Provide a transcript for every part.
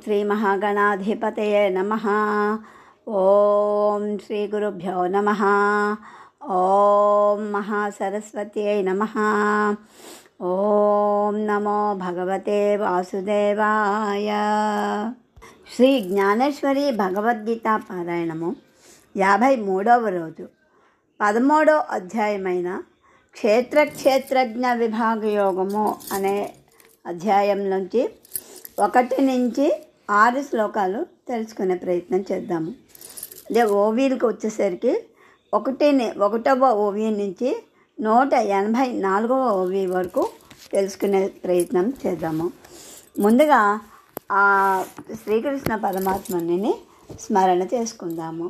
శ్రీ మహాగణాధిపతయే నమః. ఓం శ్రీ గురుభ్యో నమః. ఓం మహాసరస్వత్యై నమః. ఓం నమో భగవతే వాసుదేవాయ. శ్రీ జ్ఞానేశ్వరి భగవద్గీత పారాయణము 53వ రోజు 13వ అధ్యాయమైన క్షేత్రజ్ఞ విభాగ యోగము అనే అధ్యాయం నుంచి 1 నుంచి 6 శ్లోకాలు తెలుసుకునే ప్రయత్నం చేద్దాము. అదే ఓవీలకు వచ్చేసరికి 1వ ఓవీ నుంచి 184వ ఓవీ వరకు తెలుసుకునే ప్రయత్నం చేద్దాము. ముందుగా ఆ శ్రీకృష్ణ పరమాత్మని స్మరణ చేసుకుందాము.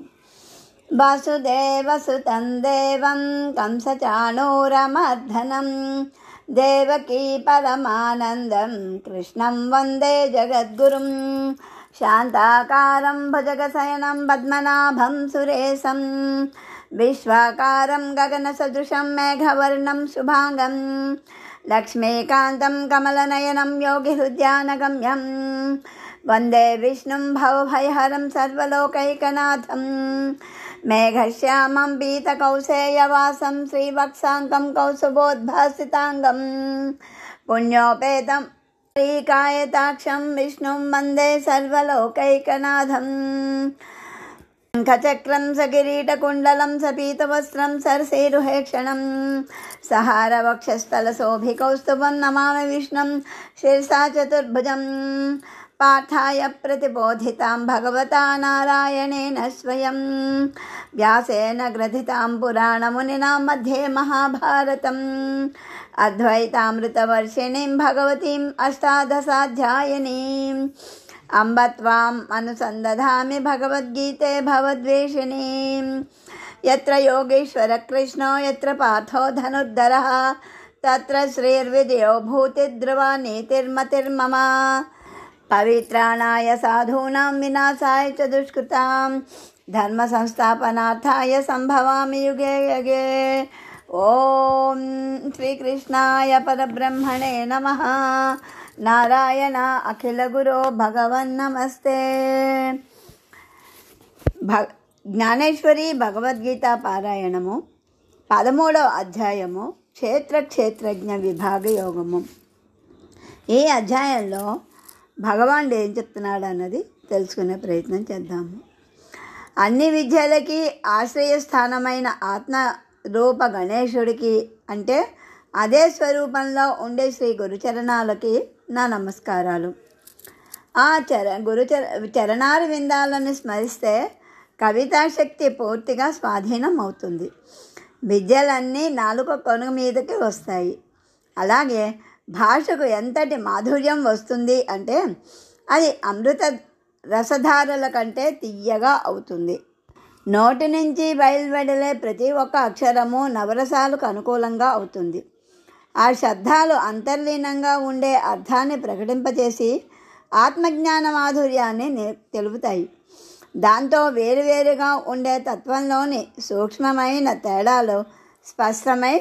వాసుదేవసుతం దేవం కంసచాణూరమర్ధనం దేవకీ పరమానందం కృష్ణం వందే జగద్గురుం శాంతాకారం భుజగశయనం పద్మనాభం సురేశం విశ్వాకారం గగనసదృశం మేఘవర్ణం శుభాంగం లక్ష్మీకాంతం కమలనయనం యోగిహృద్యానగమ్యం వందే విష్ణుం భవభయహరం సర్వలోకైకనాథం మేఘశ్యామం పీతకౌసేయవాసం శ్రీవత్సాంకం కౌసుభోద్భాసితాంగం పుణ్యోపేతం శ్రీకాయతాక్షం విష్ణుం వందే సర్వలోకైకనాథం శంఖచక్రం సకిరీటకుండలం సపీతవస్త్రం సరసేరుహేక్షణం సహారవక్షస్థలశోభికౌస్తుభం నమామి విష్ణుం శిరసా చతుర్భుజం పార్థాయ ప్రతిబోధితాం భగవతా నారాయణేన స్వయం వ్యాసేన గ్రథితాం పురాణమునినా మధ్యే మహాభారతం అద్వైతామృతవర్షిణీం భగవతీం అష్టాదశాధ్యాయినీం అంబ త్వాం అనుసందధామి భగవద్గీతే భవద్వేషిణీం యత్ర యోగేశ్వర కృష్ణో యత్ర పార్థో ధనుర్ధరః తత్ర శ్రీర్విజయో భూతిర్ధ్రువా నీతిర్మతిర్మమ పవిత్రాణాయ సాధూనాం వినాశాయ చ దుష్కృతాం ధర్మ సంస్థాపనార్థాయ సంభవామి యుగే యుగే. ఓం శ్రీకృష్ణాయ పరబ్రహ్మణే నమః. నారాయణ అఖిల గురో భగవన్ నమస్తే. జ్ఞానేశ్వరి భగవద్గీత పారాయణము 13వ అధ్యాయము క్షేత్రజ్ఞ విభాగ యోగము. ఈ అధ్యాయంలో భగవానుడు ఏం చెప్తున్నాడు అన్నది తెలుసుకునే ప్రయత్నం చేద్దాము. అన్ని విద్యలకి ఆశ్రయస్థానమైన ఆత్మరూప గణేశుడికి అంటే అదే స్వరూపంలో ఉండే శ్రీ గురుచరణాలకి నా నమస్కారాలు. ఆ చరణారి విందాలను స్మరిస్తే కవితాశక్తి పూర్తిగా స్వాధీనం అవుతుంది. విద్యలన్నీ నాలుక కొనుగ మీదకి వస్తాయి. అలాగే భాషకు ఎంతటి మాధుర్యం వస్తుంది అంటే అది అమృత రసధారల కంటే తియ్యగా అవుతుంది. నోటి నుంచి బయలువెడలే ప్రతి ఒక్క అక్షరము నవరసాలకు అనుకూలంగా అవుతుంది. ఆ శబ్దాలు అంతర్లీనంగా ఉండే అర్థాన్ని ప్రకటింపచేసి ఆత్మజ్ఞాన మాధుర్యాన్ని తెలుపుతాయి. దాంతో వేరువేరుగా ఉండే తత్వంలోని సూక్ష్మమైన తేడాలు స్పష్టమై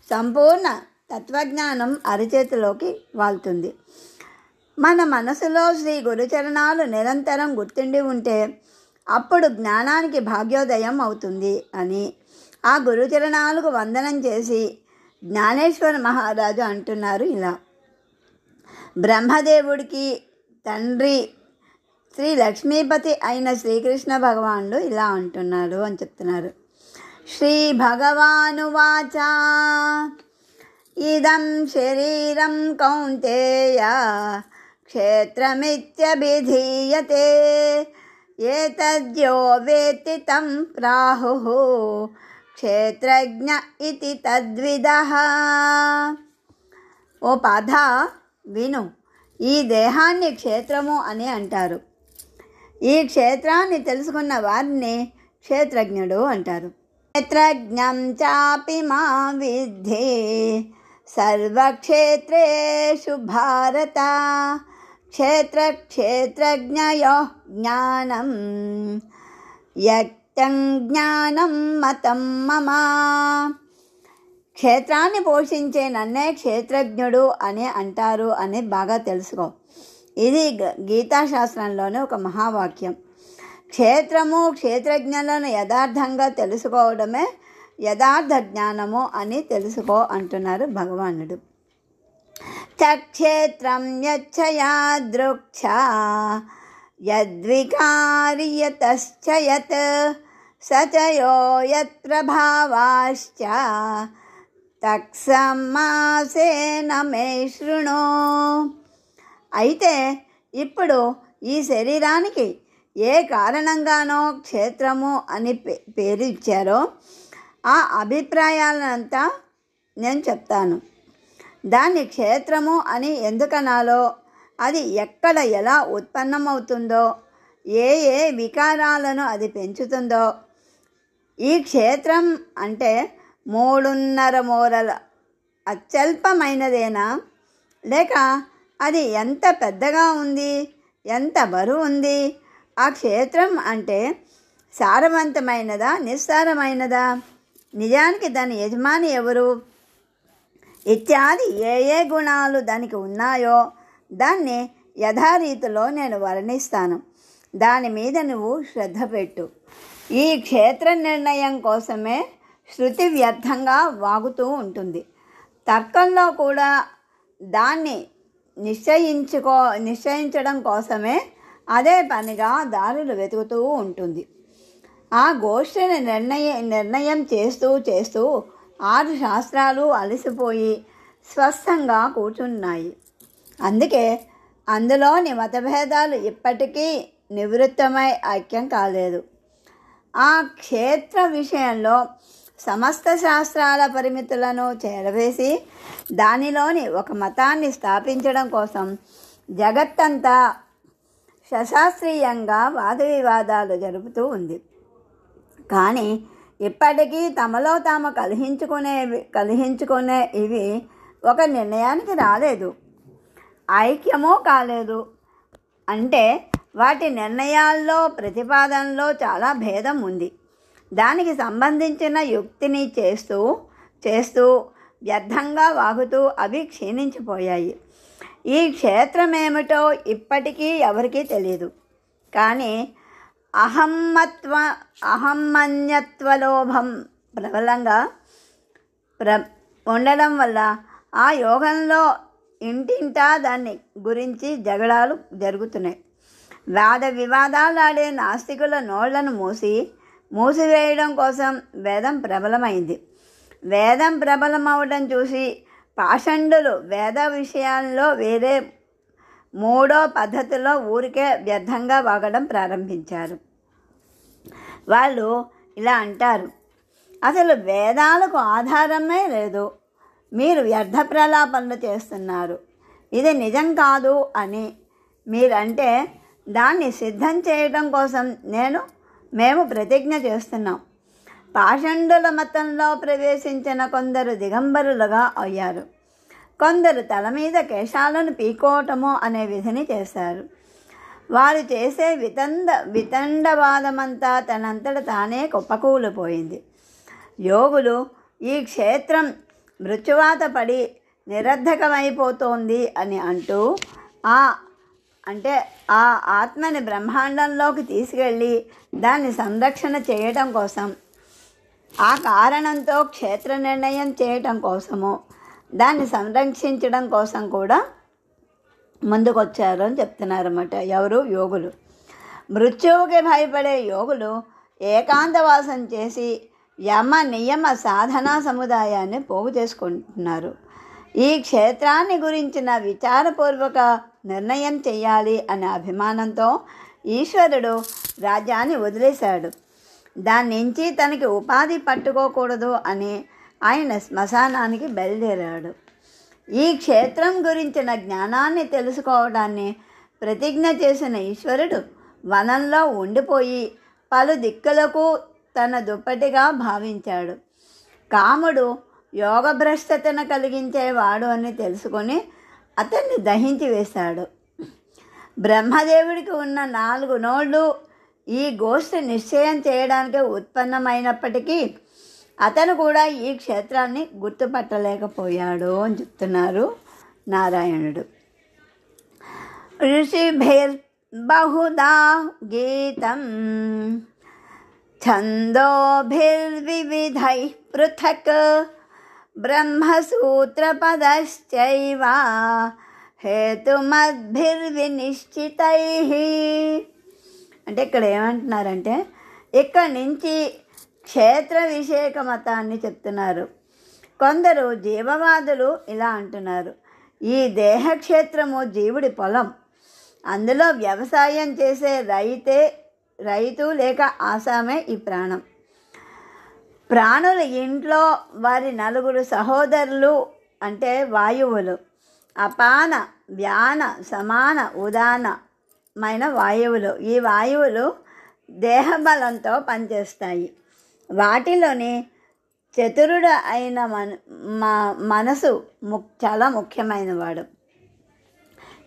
సంపూర్ణ తత్వజ్ఞానం అరిచేతిలోకి వాళ్తుంది. మన మనసులో శ్రీ గురుచరణాలు నిరంతరం గుర్తుండి ఉంటే అప్పుడు జ్ఞానానికి భాగ్యోదయం అవుతుంది అని ఆ గురుచరణాలకు వందనం చేసి జ్ఞానేశ్వర మహారాజు అంటున్నారు. ఇలా బ్రహ్మదేవుడికి తండ్రి శ్రీ లక్ష్మీపతి అయిన శ్రీకృష్ణ భగవానుడు ఇలా అంటున్నాడు అని చెప్తున్నారు. శ్రీ భగవానువాచ ఇదం శరీరం కౌంతేయ క్షేత్రమిత్యభిధీయతే ఏతద్యో వేత్తి తం ప్రాహుః క్షేత్రజ్ఞ ఇతి తద్విదః. ఓ పార్థ విను, ఈ దేహాన్ని క్షేత్రము అని అంటారు. ఈ క్షేత్రాన్ని తెలుసుకున్న వారిని క్షేత్రజ్ఞుడు అంటారు. క్షేత్రజ్ఞం చాపి మా విద్ధి సర్వక్షేత్రేషు భారత క్షేత్రజ్ఞయో జ్ఞానం యత్యం జ్ఞానం మతం మమ. క్షేత్రాన్ని పోషించే నన్నే క్షేత్రజ్ఞుడు అని అంటారు అని బాగా తెలుసుకో. ఇది గీతాశాస్త్రంలోని ఒక మహావాక్యం. క్షేత్రము, క్షేత్రజ్ఞులను యథార్థంగా తెలుసుకోవడమే యథార్థ జ్ఞానము అని తెలుసుకో అంటున్నారు భగవానుడు. చక్షేత్రం యచ్చయాదృక్ష యద్వికారియతశ్చ యత్ సచయో యత్ప్రభావాశ్చ తత్సమాసేన మే శృణు. అయితే ఇప్పుడు ఈ శరీరానికి ఏ కారణంగానో క్షేత్రము అని పేరు ఇచ్చారో ఆ అభిప్రాయాలంతా నేను చెప్తాను. దాన్ని క్షేత్రము అని ఎందుకనాలో, అది ఎక్కడ ఎలా ఉత్పన్నమవుతుందో, ఏ ఏ వికారాలను అది పెంచుతుందో, ఈ క్షేత్రం అంటే 3.5 మూరల అత్యల్పమైనదేనా, లేక అది ఎంత పెద్దగా ఉంది, ఎంత బరువు ఉంది, ఆ క్షేత్రం అంటే సారవంతమైనదా నిస్సారమైనదా, నిజానికి దాని యజమాని ఎవరు ఇత్యాది ఏ ఏ గుణాలు దానికి ఉన్నాయో దాన్ని యథారీతిలో నేను వర్ణిస్తాను. దాని మీద నువ్వు శ్రద్ధ పెట్టు. ఈ క్షేత్ర నిర్ణయం కోసమే శృతి వ్యర్థంగా వాగుతూ ఉంటుంది. తర్కంలో కూడా దాన్ని నిశ్చయించడం కోసమే అదే పనిగా దారులు వెతుకుతూ ఉంటుంది. ఆ గోష్ఠిని నిర్ణయం చేస్తూ 6 శాస్త్రాలు అలసిపోయి స్వస్థంగా కూర్చున్నాయి. అందుకే అందులోని మతభేదాలు ఇప్పటికీ నివృత్తమై ఐక్యం కాలేదు. ఆ క్షేత్ర విషయంలో సమస్త శాస్త్రాల పరిమితులను చేరవేసి దానిలోని ఒక మతాన్ని స్థాపించడం కోసం జగత్తంతా సశాస్త్రీయంగా వాదవివాదాలు జరుపుతూ ఉంది. కానీ ఇప్పటికీ తమలో తాము కలహించుకునే ఇవి ఒక నిర్ణయానికి రాలేదు, ఐక్యమూ కాలేదు. అంటే వాటి నిర్ణయాల్లో ప్రతిపాదనలో చాలా భేదం ఉంది. దానికి సంబంధించిన యుక్తిని చేస్తూ వ్యర్థంగా వాగుతూ అవి క్షీణించిపోయాయి. ఈ క్షేత్రమేమిటో ఇప్పటికీ ఎవరికీ తెలియదు. కానీ అహమ్మన్యత్వలోభం ప్రబలంగా ఉండడం వల్ల ఆ యోగంలో ఇంటింటా దాన్ని గురించి జగడాలు జరుగుతున్నాయి. వాద వివాదాలాడే నాస్తికుల నోళ్లను మూసివేయడం కోసం వేదం ప్రబలమైంది. వేదం ప్రబలమవడం చూసి పాషండులు వేద విషయాల్లో వేరే 3వ పద్ధతిలో ఊరికే వ్యర్థంగా వాగడం ప్రారంభించారు. వాళ్ళు ఇలా అంటారు, అసలు వేదాలకు ఆధారమే లేదు, మీరు వ్యర్థ ప్రలాపనలు చేస్తున్నారు, ఇది నిజం కాదు అని మీరంటే దాన్ని సిద్ధం చేయడం కోసం మేము ప్రతిజ్ఞ చేస్తున్నాం. పాషండుల మతంలో ప్రవేశించిన కొందరు దిగంబరులుగా అయ్యారు. కొందరు తల మీద కేశాలను పీకోవటము అనే విధిని చేశారు. వారు చేసే వితండవాదమంతా తనంతట తానే కుప్పకూలిపోయింది. యోగులు ఈ క్షేత్రం మృత్యువాత పడి నిరర్ధకమైపోతోంది అని అంటూ ఆ ఆత్మని బ్రహ్మాండంలోకి తీసుకెళ్ళి దాన్ని సంరక్షణ చేయటం కోసం, ఆ కారణంతో క్షేత్ర నిర్ణయం చేయటం కోసము, దాన్ని సంరక్షించడం కోసం కూడా ముందుకొచ్చారు అని చెప్తున్నారన్నమాట. ఎవరు? యోగులు. మృత్యువుకి భయపడే యోగులు ఏకాంతవాసం చేసి యమ నియమ సాధనా సముదాయాన్ని పోగు చేసుకుంటున్నారు. ఈ క్షేత్రాన్ని గురించిన విచారపూర్వక నిర్ణయం చెయ్యాలి అనే అభిమానంతో ఈశ్వరుడు రాజ్యాన్ని వదిలేశాడు. దాని నుంచి తనకి ఉపాధి పట్టుకోకూడదు అని ఆయన శ్మశానానికి బయలుదేరాడు. ఈ క్షేత్రం గురించిన జ్ఞానాన్ని తెలుసుకోవడాన్ని ప్రతిజ్ఞ చేసిన ఈశ్వరుడు వనంలో ఉండిపోయి పలు దిక్కులకు తన దుప్పటిగా భావించాడు. కాముడు యోగభ్రష్టతను కలిగించేవాడు అని తెలుసుకొని అతన్ని దహించి వేశాడు. బ్రహ్మదేవుడికి ఉన్న 4 నోళ్ళు ఈ గోష్ఠి నిశ్చయం చేయడానికి ఉత్పన్నమైనప్పటికీ అతను కూడా ఈ క్షేత్రాన్ని గుర్తుపట్టలేకపోయాడు అని చెప్తున్నారు నారాయణుడు. ఋషిభిర్బహుదా గీతం ఛందోభిర్వివిధైః పృథక్ బ్రహ్మసూత్రపదశ్చైవ హేతుమద్భిర్వినిశ్చితైః. అంటే ఇక్కడ ఏమంటున్నారంటే, ఇక్కడి నుంచి క్షేత్ర విషేక మతాన్ని చెప్తున్నారు. కొందరు జీవవాదులు ఇలా అంటున్నారు, ఈ దేహక్షేత్రము జీవుడి పొలం, అందులో వ్యవసాయం చేసే రైతు లేక ఆసామే ఈ ప్రాణం. ప్రాణుల ఇంట్లో వారి నలుగురు సహోదరులు అంటే వాయువులు, అపాన వ్యాన సమాన ఉదానమైన వాయువులు. ఈ వాయువులు దేహబలంతో పనిచేస్తాయి. వాటిలోని చతురుడు అయిన మనసు చాలా ముఖ్యమైనవాడు.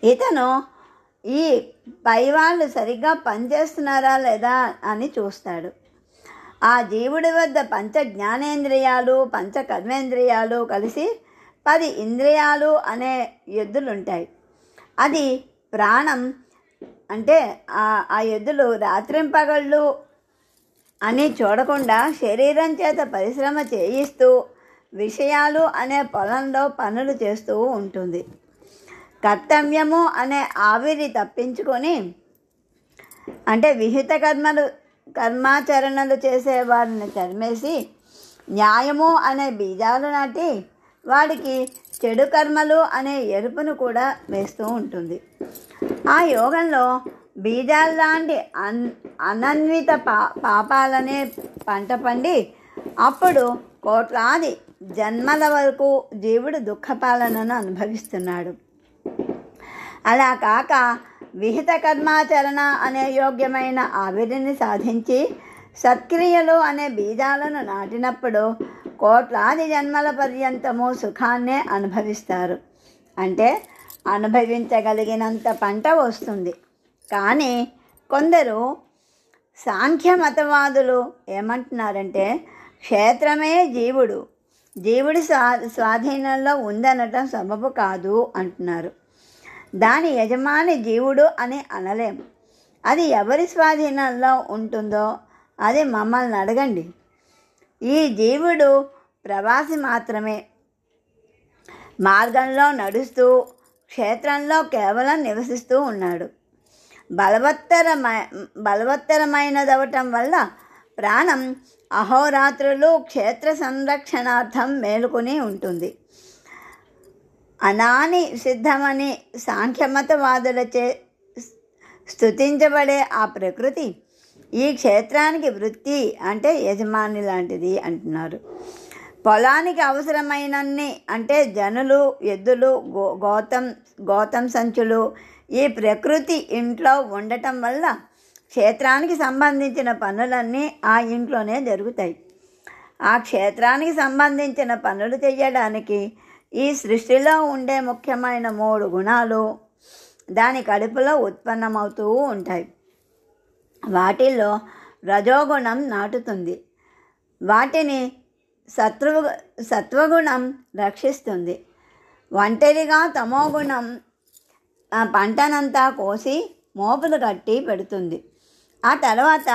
ఇతను ఈ పైవాళ్ళు సరిగ్గా పనిచేస్తున్నారా లేదా అని చూస్తాడు. ఆ జీవుడి వద్ద పంచ జ్ఞానేంద్రియాలు పంచ కర్మేంద్రియాలు కలిసి 10 ఇంద్రియాలు అనే ఎద్దులుంటాయి. అది ప్రాణం. అంటే ఆ ఎద్దులు రాత్రింపగళ్ళు అని చూడకుండా శరీరం చేత పరిశ్రమ చేయిస్తూ విషయాలు అనే పొలంలో పనులు చేస్తూ ఉంటుంది. కర్తవ్యము అనే ఆవిరి తప్పించుకొని, అంటే విహిత కర్మాచరణలు చేసే వారిని తరిమేసి న్యాయము అనే బీజాలు నాటి వాడికి చెడు కర్మలు అనే ఎరుపును కూడా వేస్తూ ఉంటుంది. ఆ యోగంలో బీజాల్లాంటి అనన్విత పాపాలనే పంట పండి అప్పుడు కోట్లాది జన్మల వరకు జీవుడు దుఃఖపాలనను అనుభవిస్తున్నాడు. అలా కాక విహిత కర్మాచరణ అనే యోగ్యమైన ఆవిరిని సాధించి సత్క్రియలు అనే బీజాలను నాటినప్పుడు కోట్లాది జన్మల పర్యంతము సుఖాన్నే అనుభవిస్తారు. అంటే అనుభవించగలిగినంత పంట వస్తుంది. కానీ కొందరు సాంఖ్య మతవాదులు ఏమంటున్నారంటే, క్షేత్రమే జీవుడి స్వాధీనంలో ఉందనటం సబబు కాదు అంటున్నారు. దాని యజమాని జీవుడు అని అనలేం. అది ఎవరి స్వాధీనంలో ఉంటుందో అది మమ్మల్ని అడగండి. ఈ జీవుడు ప్రవాసి మాత్రమే. మార్గంలో నడుస్తూ క్షేత్రంలో కేవలం నివసిస్తూ ఉన్నాడు. బలవత్తరమైనదవటం వల్ల ప్రాణం అహోరాత్రులు క్షేత్ర సంరక్షణార్థం మేలుకొని ఉంటుంది. అనాని సిద్ధమని సాంఖ్యమతవాదులచే స్తుతించబడే ఆ ప్రకృతి ఈ క్షేత్రానికి వృత్తి అంటే యజమాని లాంటిది అంటున్నారు. పొలానికి అవసరమైనన్ని అంటే జనులు, ఎద్దులు, గోతం సంచులు ఈ ప్రకృతి ఇంట్లో ఉండటం వల్ల క్షేత్రానికి సంబంధించిన పనులన్నీ ఆ ఇంట్లోనే జరుగుతాయి. ఆ క్షేత్రానికి సంబంధించిన పనులు చేయడానికి ఈ సృష్టిలో ఉండే ముఖ్యమైన 3 గుణాలు దాని కడుపులో ఉత్పన్నమవుతూ ఉంటాయి. వాటిల్లో రజోగుణం నాటుతుంది. వాటిని సత్వగుణం రక్షిస్తుంది. ఒంటరిగా తమోగుణం పంటనంతా కోసి మోపులు కట్టి పెడుతుంది. ఆ తర్వాత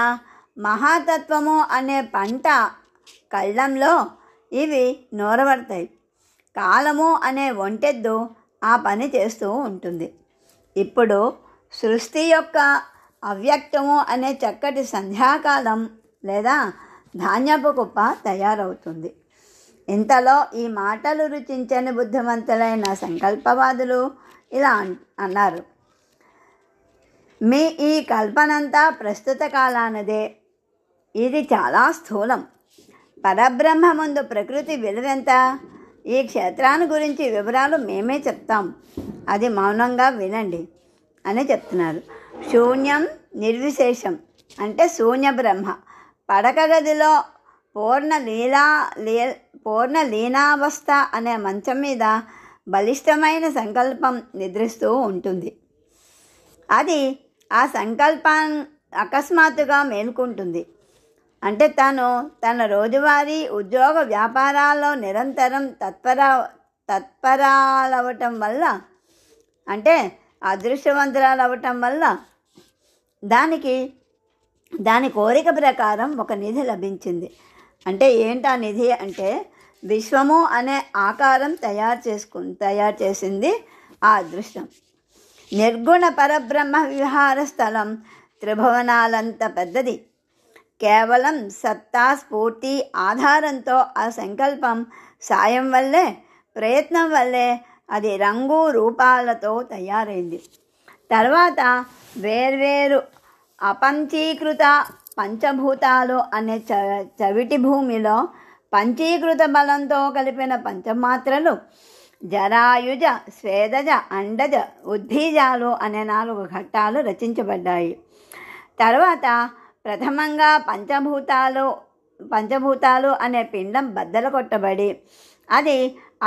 మహాతత్వము అనే పంట కళ్ళంలో ఇవి నూరబడతాయి. కాలము అనే ఒంటెద్దు ఆ పని చేస్తూ ఉంటుంది. ఇప్పుడు సృష్టి యొక్క అవ్యక్తము అనే చక్కటి సంధ్యాకాలం లేదా ధాన్యపు కుప్ప తయారవుతుంది. ఇంతలో ఈ మాటలు రుచించని బుద్ధిమంతులైన సంకల్పవాదులు ఇలా అన్నారు, మీ ఈ కల్పనంతా ప్రస్తుత కాలానిదే. ఇది చాలా స్థూలం. పరబ్రహ్మ ముందు ప్రకృతి విలువెంత? ఈ క్షేత్రాన్ని గురించి వివరాలు మేమే చెప్తాం, అది మౌనంగా వినండి అని చెప్తున్నారు. శూన్యం నిర్విశేషం అంటే శూన్య బ్రహ్మ పడక గదిలో పూర్ణ లీనావస్థ అనే మంచం మీద బలిష్టమైన సంకల్పం నిద్రిస్తూ ఉంటుంది. అది ఆ సంకల్పాన్ని అకస్మాత్తుగా మేలుకుంటుంది. అంటే తన రోజువారీ ఉద్యోగ వ్యాపారాల్లో నిరంతరం తత్పరాలవటం వల్ల, అంటే అదృష్టవంతురాలు అవ్వటం వల్ల దాని కోరిక ప్రకారం ఒక నిధి లభించింది. అంటే ఏంటా నిధి అంటే విశ్వము అనే ఆకారం తయారు చేసింది ఆ అదృష్టం. నిర్గుణ పరబ్రహ్మ విహార స్థలం త్రిభువనాలంత పెద్దది. కేవలం సత్తా స్ఫూర్తి ఆధారంతో ఆ సంకల్పం సాయం వల్లే, ప్రయత్నం వల్లే అది రంగు రూపాలతో తయారైంది. తర్వాత వేర్వేరు అపంచీకృత పంచభూతాలు అనే చవిటి భూమిలో పంచీకృత బలంతో కలిపిన పంచమాత్రలు జరాయుజ, స్వేదజ, అండజ, ఉద్భీజాలు అనే 4 ఘట్టాలు రచించబడ్డాయి. తర్వాత ప్రథమంగా పంచభూతాలు అనే పిండం బద్దలు కొట్టబడి అది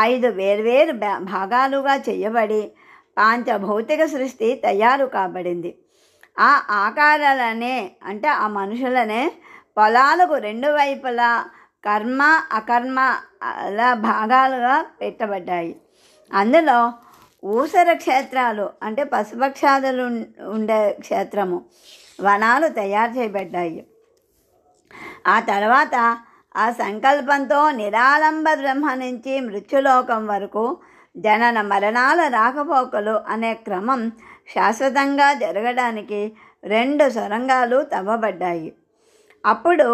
5 వేర్వేరు భాగాలుగా చేయబడి పాంచభౌతిక సృష్టి తయారు కాబడింది. ఆ ఆకారాలనే అంటే ఆ మనుషులనే పొలాలకు 2 వైపులా కర్మ అకర్మ భాగాలుగా పెట్టబడ్డాయి. అందులో ఊసర క్షేత్రాలు అంటే పశుపక్షాదులు ఉండే క్షేత్రము, వనాలు తయారు చేయబడ్డాయి. ఆ తర్వాత ఆ సంకల్పంతో నిరాలంబ బ్రహ్మ నుంచి మృత్యులోకం వరకు జనన మరణాల రాకపోకలు అనే క్రమం శాశ్వతంగా జరగడానికి 2 సొరంగాలు తవ్వబడ్డాయి. అప్పుడు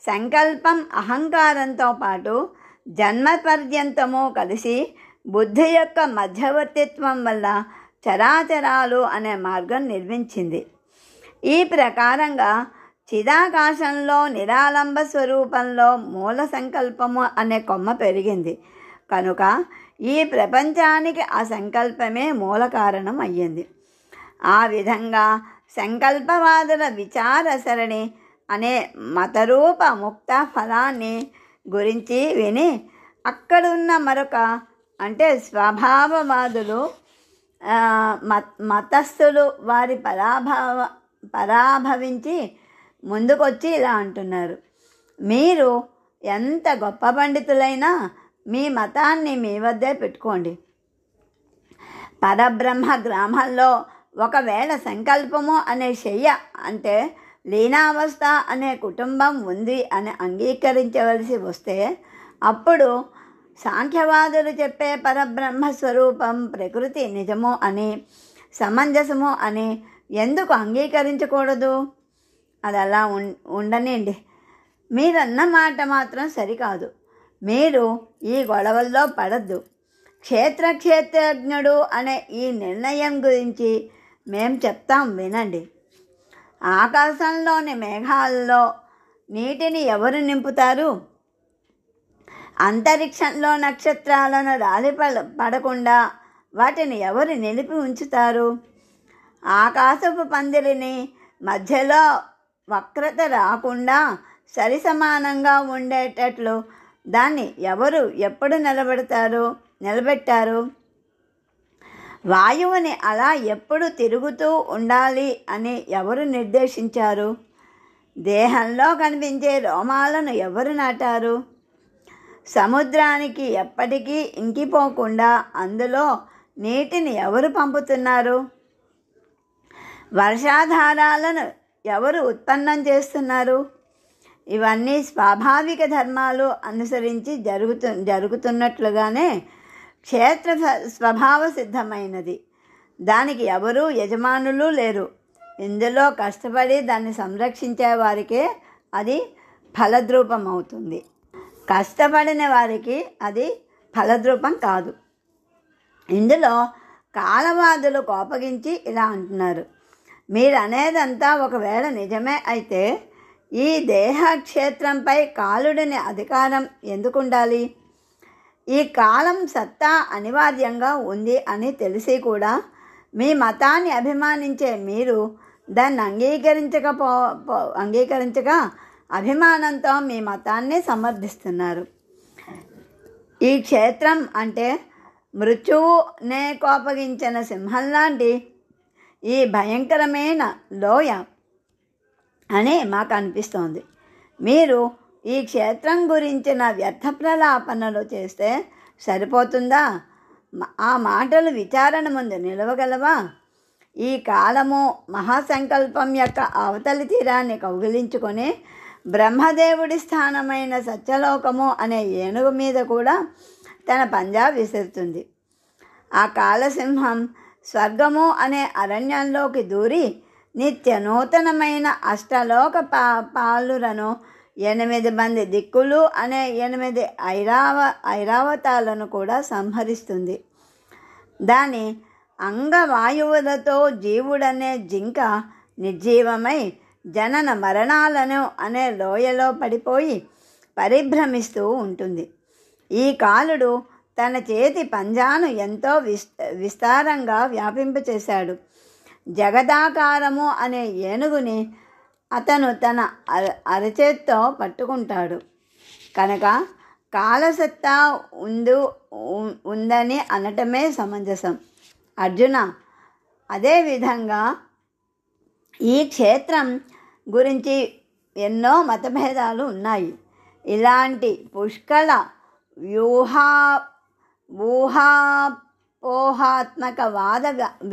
సంకల్పం అహంకారంతో పాటు జన్మ పర్యంతము కలిసి బుద్ధి యొక్క మధ్యవర్తిత్వం వల్ల చరాచరాలు అనే మార్గం నిర్మించింది. ఈ ప్రకారంగా చిదాకాశంలో నిరాలంబ స్వరూపంలో మూల సంకల్పము అనే కొమ్మ పెరిగింది. కనుక ఈ ప్రపంచానికి ఆ సంకల్పమే మూల కారణం అయ్యింది. ఆ విధంగా సంకల్పవాదుల విచార సరణి అనే మతరూప ముక్త ఫలాన్ని గురించి విని అక్కడున్న మరొక అంటే స్వభావవాదులు మతస్థులు వారి పరాభవించి ముందుకొచ్చి ఇలా అంటున్నారు: మీరు ఎంత గొప్ప పండితులైనా మీ మతాన్ని మీ వద్దే పెట్టుకోండి. పరబ్రహ్మ గ్రామంలో ఒకవేళ సంకల్పము అనే శయ్య అంటే లీనావస్థ అనే కుటుంబం ఉంది అని అంగీకరించవలసి వస్తే అప్పుడు సాంఖ్యవాదులు చెప్పే పరబ్రహ్మ స్వరూపం ప్రకృతి నిజము అని సమంజసము అని ఎందుకు అంగీకరించకూడదు? అది అలా ఉండనండి. మీరన్న మాట మాత్రం సరికాదు. మీరు ఈ గొడవల్లో పడద్దు. క్షేత్రజ్ఞుడు అనే ఈ నిర్ణయం గురించి మేం చెప్తాం వినండి. ఆకాశంలోని మేఘాల్లో నీటిని ఎవరు నింపుతారు? అంతరిక్షంలో నక్షత్రాలను రాలి పడకుండా వాటిని ఎవరు నిలిపి ఉంచుతారు? ఆకాశపు పందిరిని మధ్యలో వక్రత రాకుండా సరి సమానంగా ఉండేటట్లు దాన్ని ఎవరు ఎప్పుడు నిలబెట్టారు? వాయువుని అలా ఎప్పుడు తిరుగుతూ ఉండాలి అని ఎవరు నిర్దేశించారు? దేహంలో కనిపించే రోమాలను ఎవరు నాటారు? సముద్రానికి ఎప్పటికీ ఇంకిపోకుండా అందులో నీటిని ఎవరు పంపుతున్నారు? వర్షాధారాలను ఎవరు ఉత్పన్నం చేస్తున్నారు? ఇవన్నీ స్వాభావిక ధర్మాలు అనుసరించి జరుగుతున్నట్లుగానే క్షేత్ర స్వభావ సిద్ధమైనది. దానికి ఎవరూ యజమానులు లేరు. ఇందులో కష్టపడి దాన్ని సంరక్షించే వారికే అది ఫలద్రూపం అవుతుంది. కష్టపడిన వారికి అది ఫలద్రూపం కాదు. ఇందులో కాలవాదులు కోపగించి ఇలా అంటున్నారు: మీరు అనేదంతా ఒకవేళ నిజమే అయితే ఈ దేహ క్షేత్రంపై కాలుడిని అధికారం ఎందుకు ఉండాలి? ఈ కాలం సత్తా అనివార్యంగా ఉంది అని తెలిసి కూడా మీ మతాన్ని అభిమానించే మీరు దాన్ని అంగీకరించక అభిమానంతో మీ మతాన్ని సమర్థిస్తున్నారు. ఈ క్షేత్రం అంటే మృత్యువునే కోపగించిన సింహం లాంటి ఈ భయంకరమైన లోయ అని మాకు అనిపిస్తోంది. మీరు ఈ క్షేత్రం గురించిన వ్యర్థ ప్రలాపనలు చేస్తే సరిపోతుందా? ఆ మాటలు విచారణ ముందు నిలవగలవా? ఈ కాలము మహాసంకల్పం యొక్క అవతలి తీరాన్ని కౌగిలించుకొని బ్రహ్మదేవుడి స్థానమైన సత్యలోకము అనే ఏనుగు మీద కూడా తన పంజా విసురుతుంది. ఆ కాలసింహం స్వర్గము అనే అరణ్యంలోకి దూరి నిత్య నూతనమైన అష్టలోక పాలులను 8 మంది దిక్కులు అనే 8 ఐరావతాలను కూడా సంహరిస్తుంది. దాని అంగవాయువులతో జీవుడనే జింక నిర్జీవమై జనన మరణాలను అనే లోయలో పడిపోయి పరిభ్రమిస్తూ ఉంటుంది. ఈ కాలుడు తన చేతి పంజాను ఎంతో విస్తారంగా వ్యాపింపచేశాడు. జగదాకారము అనే ఏనుగుని అతను తన అరచేత్తో పట్టుకుంటాడు కనుక కాలసత్తా ఉందని అనటమే సమంజసం. అర్జున, అదేవిధంగా ఈ క్షేత్రం గురించి ఎన్నో మతభేదాలు ఉన్నాయి. ఇలాంటి పుష్కల ఊహాపోహాత్మక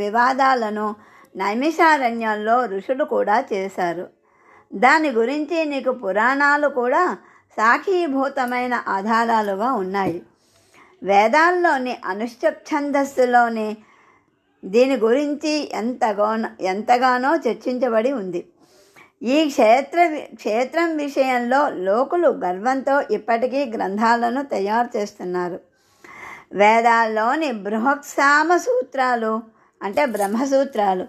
వివాదాలను నైమిషారణ్యంలో ఋషులు కూడా చేశారు. దాని గురించి నీకు పురాణాలు కూడా సాక్షీభూతమైన ఆధారాలుగా ఉన్నాయి. వేదాల్లోని అనుష్ఠఛందస్సులోని దీని గురించి ఎంతగానో చర్చించబడి ఉంది. ఈ క్షేత్రం విషయంలో లోకులు గర్వంతో ఇప్పటికీ గ్రంథాలను తయారు చేస్తున్నారు. వేదాల్లోని బృహత్సామ సూత్రాలు అంటే బ్రహ్మసూత్రాలు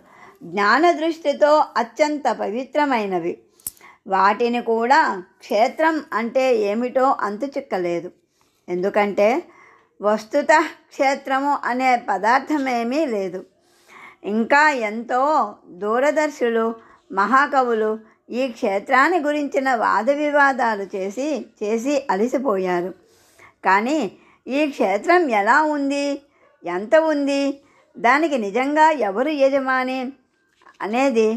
జ్ఞాన దృష్టితో అత్యంత పవిత్రమైనవి. వాటిని కూడా క్షేత్రం అంటే ఏమిటో అంతు చిక్కలేదు. ఎందుకంటే వస్తుతః క్షేత్రము అనే పదార్థమేమీ లేదు. ఇంకా ఎంతో దూరదర్శులు మహాకవులు ఈ క్షేత్రాన్ని గురించిన వాద వివాదాలు చేసి అలసిపోయారు. కానీ ఈ క్షేత్రం ఎలా ఉంది, ఎంత ఉంది, దానికి నిజంగా ఎవరు యజమాని అనేది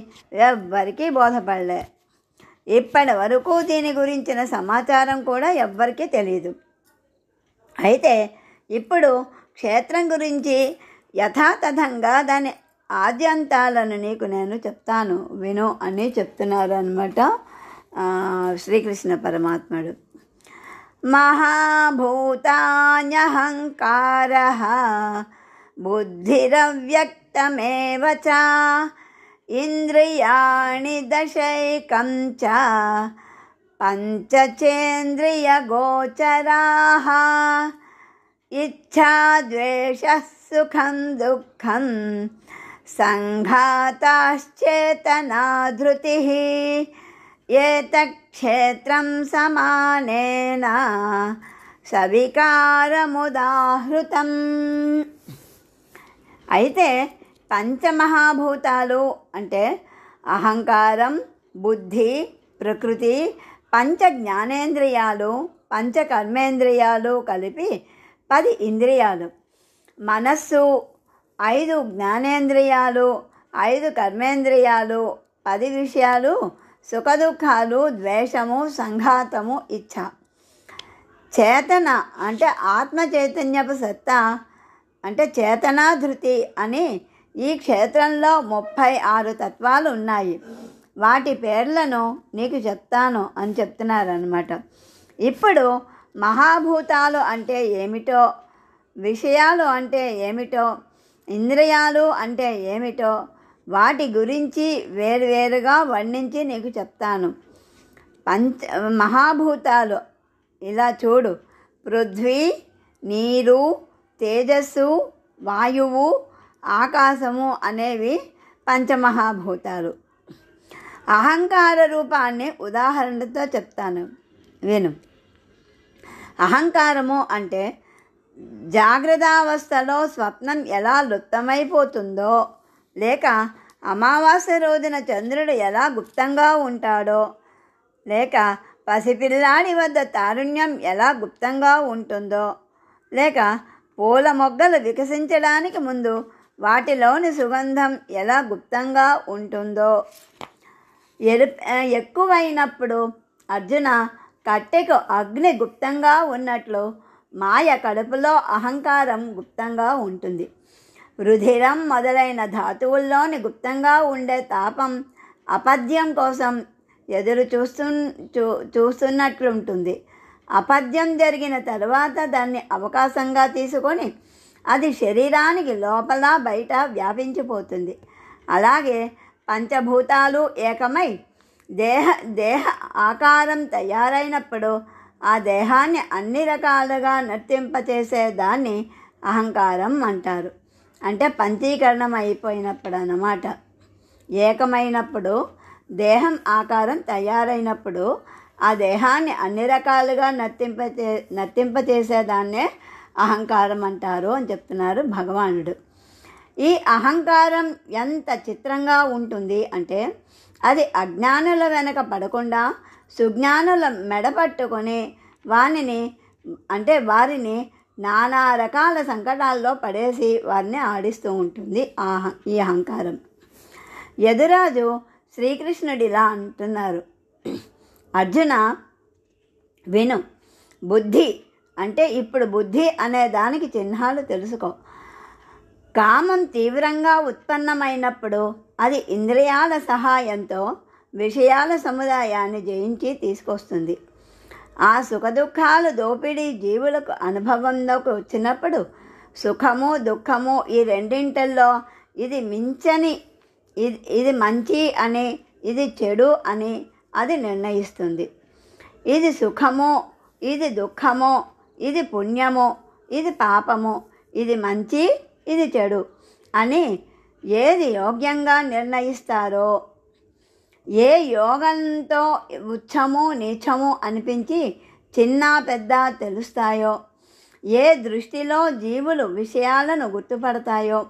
ఎవ్వరికీ బోధపడలే. ఇప్పటి వరకు దీని గురించిన సమాచారం కూడా ఎవ్వరికీ తెలియదు. అయితే ఇప్పుడు క్షేత్రం గురించి యథాతథంగా దాని ఆద్యంతాలను నీకు నేను చెప్తాను, విను అని చెప్తున్నారు అన్నమాట శ్రీకృష్ణ పరమాత్ముడు. మహాభూతాన్యహంకారః బుద్ధిరవ్యక్తమేవ చ ఇంద్రియాణి దశైకం చ పంచచేంద్రియగోచరాః ఇచ్ఛా ద్వేషః సుఖం దుఃఖం సంఘాతాశ్చేతనా ధృతిః ఏతక్షేత్రం సమానేన సవికారముదాహృతం. అయితే పంచమహాభూతాలు అంటే అహంకారం, బుద్ధి, ప్రకృతి, పంచ జ్ఞానేంద్రియాలు, పంచ కర్మేంద్రియాలు కలిపి 10 ఇంద్రియాలు, మనస్సు 5 జ్ఞానేంద్రియాలు, 5 కర్మేంద్రియాలు, 10 విషయాలు, సుఖదుఖాలు, ద్వేషము, సంఘాతము, ఇచ్ఛ. చేతన అంటే ఆత్మ చైతన్యపు సత్తా అంటే చేతనాధృతి అని ఈ క్షేత్రంలో 36 తత్వాలు ఉన్నాయి. వాటి పేర్లను నీకు చెప్తాను అని చెప్తున్నారన్నమాట. ఇప్పుడు మహాభూతాలు అంటే ఏమిటో, విషయాలు అంటే ఏమిటో, ఇంద్రియాలు అంటే ఏమిటో వాటి గురించి వేరువేరుగా వర్ణించి నీకు చెప్తాను. మహాభూతాలు ఇలా చూడు: పృథ్వీ, నీరు, తేజస్సు, వాయువు, ఆకాశము అనేవి పంచమహాభూతాలు. అహంకార రూపాన్ని ఉదాహరణతో చెప్తాను, విను. అహంకారము అంటే జాగ్రత్తావస్థలో స్వప్నం ఎలా లుప్తమైపోతుందో, లేక అమావాస్య రోజున చంద్రుడు ఎలా గుప్తంగా ఉంటాడో, లేక పసిపిల్లాడి వద్ద తారుణ్యం ఎలా గుప్తంగా ఉంటుందో, లేక పూల మొగ్గలు వికసించడానికి ముందు వాటిలోని సుగంధం ఎలా గుప్తంగా ఉంటుందో, ఎక్కువైనప్పుడు అర్జున కట్టెకు అగ్ని గుప్తంగా ఉన్నట్లు మాయ కడుపులో అహంకారం గుప్తంగా ఉంటుంది. రుధిరం మొదలైన ధాతువుల్లోని గుప్తంగా ఉండే తాపం అపద్యం కోసం ఎదురు చూస్తున్నట్లుంటుంది. అపద్యం జరిగిన తర్వాత దాన్ని అవకాశంగా తీసుకొని అది శరీరానికి లోపల బయట వ్యాపించిపోతుంది. అలాగే పంచభూతాలు ఏకమై దేహ ఆకారం తయారైనప్పుడు ఆ దేహాన్ని అన్ని రకాలుగా నర్తింపచేసే దాన్ని అహంకారం అంటారు. అంటే పంచీకరణం అయిపోయినప్పుడు అన్నమాట. ఏకమైనప్పుడు దేహం ఆకారం తయారైనప్పుడు ఆ దేహాన్ని అన్ని రకాలుగా నర్తింపచేసేదాన్నే అహంకారం అంటారు అని చెప్తున్నారు భగవానుడు. ఈ అహంకారం ఎంత చిత్రంగా ఉంటుంది అంటే అది అజ్ఞానుల వెనక పడకుండా సుజ్ఞానుల మెడపట్టుకొని వారిని నానా రకాల సంకటాల్లో పడేసి వారిని ఆడిస్తూ ఉంటుంది ఈ అహంకారం. యదురాజు శ్రీకృష్ణుడిలా అంటున్నారు, అర్జున విను, బుద్ధి అంటే ఇప్పుడు బుద్ధి అనే దానికి చిహ్నాలు తెలుసుకో. కామం తీవ్రంగా ఉత్పన్నమైనప్పుడు అది ఇంద్రియాల సహాయంతో విషయాల సముదాయాన్ని జయించి తీసుకొస్తుంది. ఆ సుఖదుఖాలు దోపిడీ జీవులకు అనుభవంలోకి వచ్చినప్పుడు సుఖము దుఃఖము ఈ రెండింటిల్లో ఇది మంచి అని ఇది చెడు అని అది నిర్ణయిస్తుంది. ఇది సుఖము, ఇది దుఃఖము, ఇది పుణ్యము, ఇది పాపము, ఇది మంచి, ఇది చెడు అని ఏది యోగ్యంగా నిర్ణయిస్తారో, ఏ యోగంతో ఉచ్చము నీచము అనిపించి చిన్న పెద్ద తెలుస్తాయో, ఏ దృష్టిలో జీవులు విషయాలను గుర్తుపడతాయో,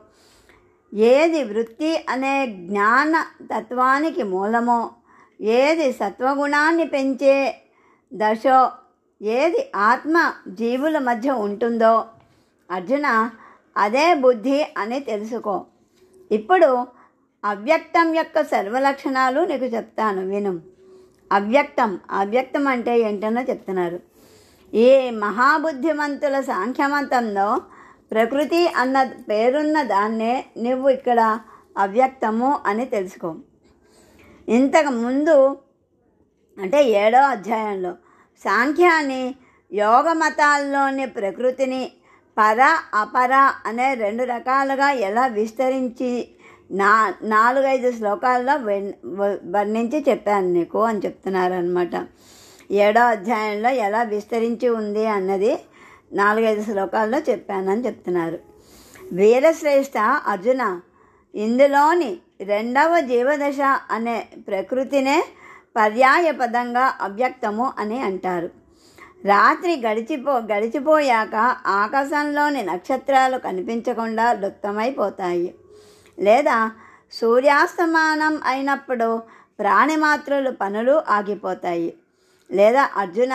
ఏది వృత్తి అనే జ్ఞాన తత్వానికి మూలమో, ఏది సత్వగుణాన్ని పెంచే దశో, ఏది ఆత్మ జీవుల మధ్య ఉంటుందో అర్జున అదే బుద్ధి అని తెలుసుకో. ఇప్పుడు అవ్యక్తం యొక్క సర్వలక్షణాలు నీకు చెప్తాను విను. అవ్యక్తం అంటే ఏంటనో చెప్తున్నారు. ఈ మహాబుద్ధిమంతుల సాంఖ్యమతంలో ప్రకృతి అన్న పేరున్న దాన్నే నువ్వు ఇక్కడ అవ్యక్తము అని తెలుసుకో. ఇంతకుముందు అంటే 7వ అధ్యాయంలో సాంఖ్యాన్ని యోగ మతాల్లోని ప్రకృతిని పర అపర అనే 2 రకాలుగా ఎలా విస్తరించి 4-5 శ్లోకాల్లో వర్ణించి చెప్పాను నీకు అని చెప్తున్నారనమాట. 7వ అధ్యాయంలో ఎలా విస్తరించి ఉంది అన్నది 4-5 శ్లోకాల్లో చెప్పానని చెప్తున్నారు. వీరశ్రేష్ఠ అర్జున, ఇందులోని 2వ జీవదశ అనే ప్రకృతినే పర్యాయ పదంగా అవ్యక్తము అని అంటారు. రాత్రి గడిచిపోయాక ఆకాశంలోని నక్షత్రాలు కనిపించకుండా లుప్తమైపోతాయి. లేదా సూర్యాస్తమానం అయినప్పుడు ప్రాణిమాత్రులు పనులు ఆగిపోతాయి. లేదా అర్జున,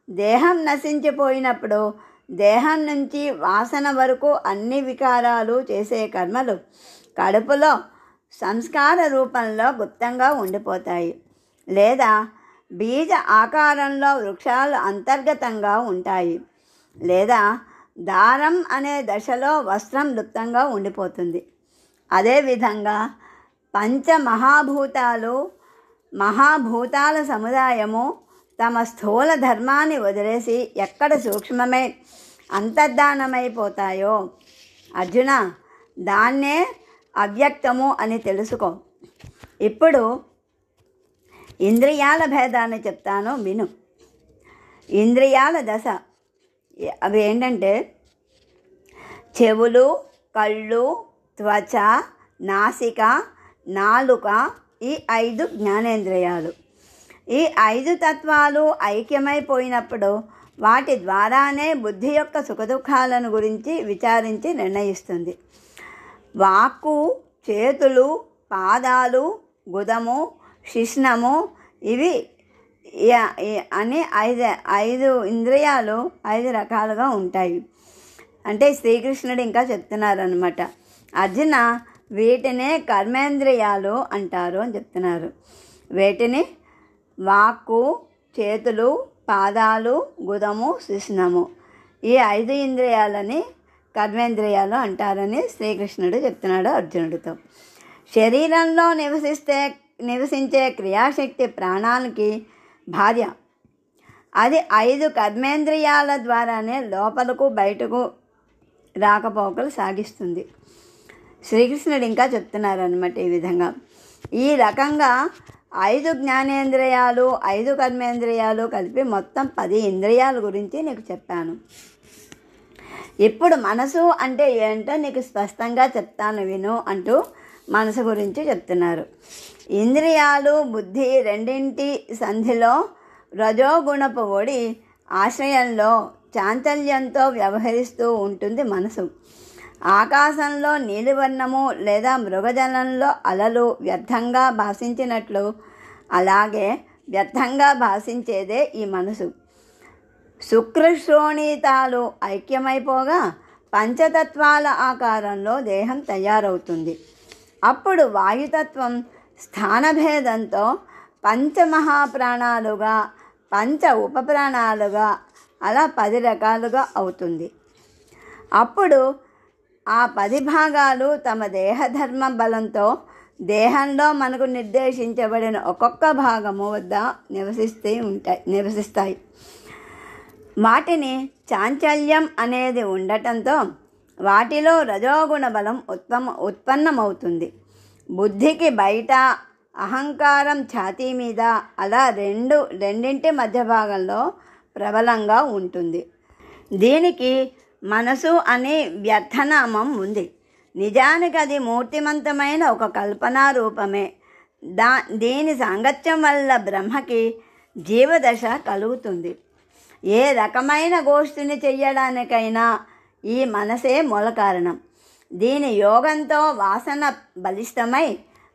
దేహం నశించిపోయినప్పుడు దేహం నుంచి వాసన వరకు అన్ని వికారాలు చేసే కర్మలు కడుపులో సంస్కార రూపంలో గుప్తంగా ఉండిపోతాయి. లేదా బీజ ఆకారంలో వృక్షాలు అంతర్గతంగా ఉంటాయి. లేదా దారం అనే దశలో వస్త్రం లుప్తంగా ఉండిపోతుంది. అదేవిధంగా మహాభూతాల సముదాయము తమ స్థూల ధర్మాన్ని వదిలేసి ఎక్కడ సూక్ష్మమే అంతర్ధానమైపోతాయో అర్జున, దాన్నే అవ్యక్తము అని తెలుసుకో. ఇప్పుడు ఇంద్రియాల భేదాన్ని చెప్తాను విను. ఇంద్రియాల దశ అవి ఏంటంటే చెవులు, కళ్ళు, త్వచ, నాసిక, నాలుక, ఈ 5 జ్ఞానేంద్రియాలు. ఈ 5 తత్వాలు ఐక్యమైపోయినప్పుడు వాటి ద్వారానే బుద్ధి యొక్క సుఖదుఖాలను గురించి విచారించి నిర్ణయిస్తుంది. వాక్కు, చేతులు, పాదాలు, గుదము, శిష్ణము ఇవి అని 5 ఇంద్రియాలు 5 రకాలుగా ఉంటాయి. అంటే శ్రీకృష్ణుడు ఇంకా చెప్తున్నారనమాట, అర్జున వీటినే కర్మేంద్రియాలు అంటారు అని చెప్తున్నారు. వీటిని వాక్కు, చేతులు, పాదాలు, గుదము, శిష్ణము ఈ 5 ఇంద్రియాలని కర్మేంద్రియాలు అంటారని శ్రీకృష్ణుడు చెప్తున్నాడు అర్జునుడితో. శరీరంలో నివసించే క్రియాశక్తి ప్రాణానికి భార్య. అది 5 కర్మేంద్రియాల ద్వారానే లోపలకు బయటకు రాకపోకలు సాగిస్తుంది. శ్రీకృష్ణుడు ఇంకా చెప్తున్నారనమాట ఈ విధంగా. ఈ రకంగా 5 జ్ఞానేంద్రియాలు 5 కర్మేంద్రియాలు కలిపి మొత్తం 10 ఇంద్రియాల గురించి నీకు చెప్పాను. ఇప్పుడు మనసు అంటే ఏంటో నీకు స్పష్టంగా చెప్తాను విను అంటూ మనసు గురించి చెప్తున్నారు. ఇంద్రియాలు బుద్ధి రెండింటి సంధిలో రజోగుణపు ఒడి ఆశ్రయంలో చాంచల్యంతో వ్యవహరిస్తూ ఉంటుంది మనసు. ఆకాశంలో నీలివర్ణము లేదా మృగజలంలో అలలు వ్యర్థంగా భాషించినట్లు అలాగే వ్యర్థంగా భాషించేదే ఈ మనసు. శుక్రశ్రోణితాలు ఐక్యమైపోగా పంచతత్వాల ఆకారంలో దేహం తయారవుతుంది. అప్పుడు వాయుతత్వం స్థానభేదంతో పంచమహాప్రాణాలుగా 5 ఉపప్రాణాలుగా అలా 10 రకాలుగా అవుతుంది. అప్పుడు ఆ 10 భాగాలు తమ దేహధర్మ బలంతో దేహంలో మనకు నిర్దేశించబడిన ఒక్కొక్క భాగము వద్ద నివసిస్తాయి. వాటిని చాంచల్యం అనేది ఉండటంతో వాటిలో రజోగుణ బలం ఉత్పన్నమవుతుంది. బుద్ధికి బయట అహంకారం ఛాతీ మీద అలా రెండింటి మధ్య భాగంలో ప్రబలంగా ఉంటుంది. దీనికి మనసు అనే వ్యర్థనామం ఉంది. నిజానికి అది మూర్తిమంతమైన ఒక కల్పనా రూపమే. దీని సాంగత్యం వల్ల బ్రహ్మకి జీవదశ కలుగుతుంది. ఏ రకమైన గోష్ఠిని చెయ్యడానికైనా ఈ మనసే మూల కారణం. దీని యోగంతో వాసన బలిష్టమై